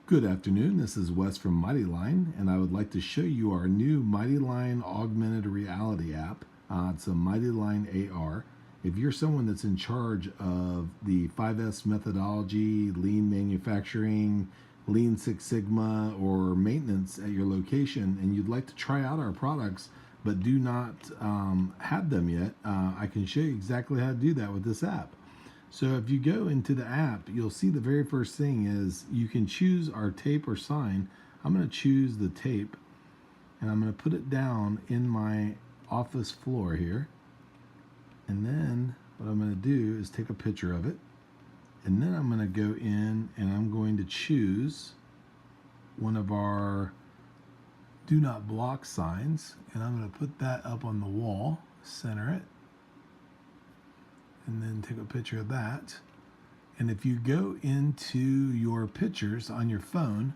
Good afternoon, this is Wes from Mighty Line, and I would like to show you our new Mighty Line Augmented Reality app. It's a Mighty Line AR. If you're someone that's in charge of the 5S methodology, lean manufacturing, Lean Six Sigma, or maintenance at your location, and you'd like to try out our products but do not have them yet, I can show you exactly how to do that with this app. So if you go into the app, you'll see the very first thing is you can choose our tape or sign. I'm going to choose the tape, and I'm going to put it down in my office floor here. And then what I'm going to do is take a picture of it. And then I'm going to go in and I'm going to choose one of our do not block signs. And I'm going to put that up on the wall, center it, and then take a picture of that. And if you go into your pictures on your phone,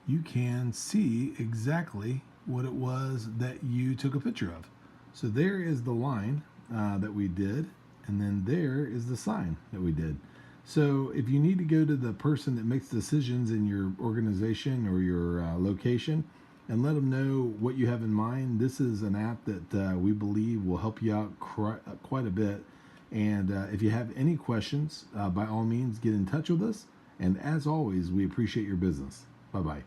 you can see exactly what it was that you took a picture of. So there is the line that we did, and then there is the sign that we did. So if you need to go to the person that makes decisions in your organization or your location and let them know what you have in mind, this is an app that we believe will help you out quite a bit. And if you have any questions, by all means, get in touch with us. And as always, we appreciate your business. Bye-bye.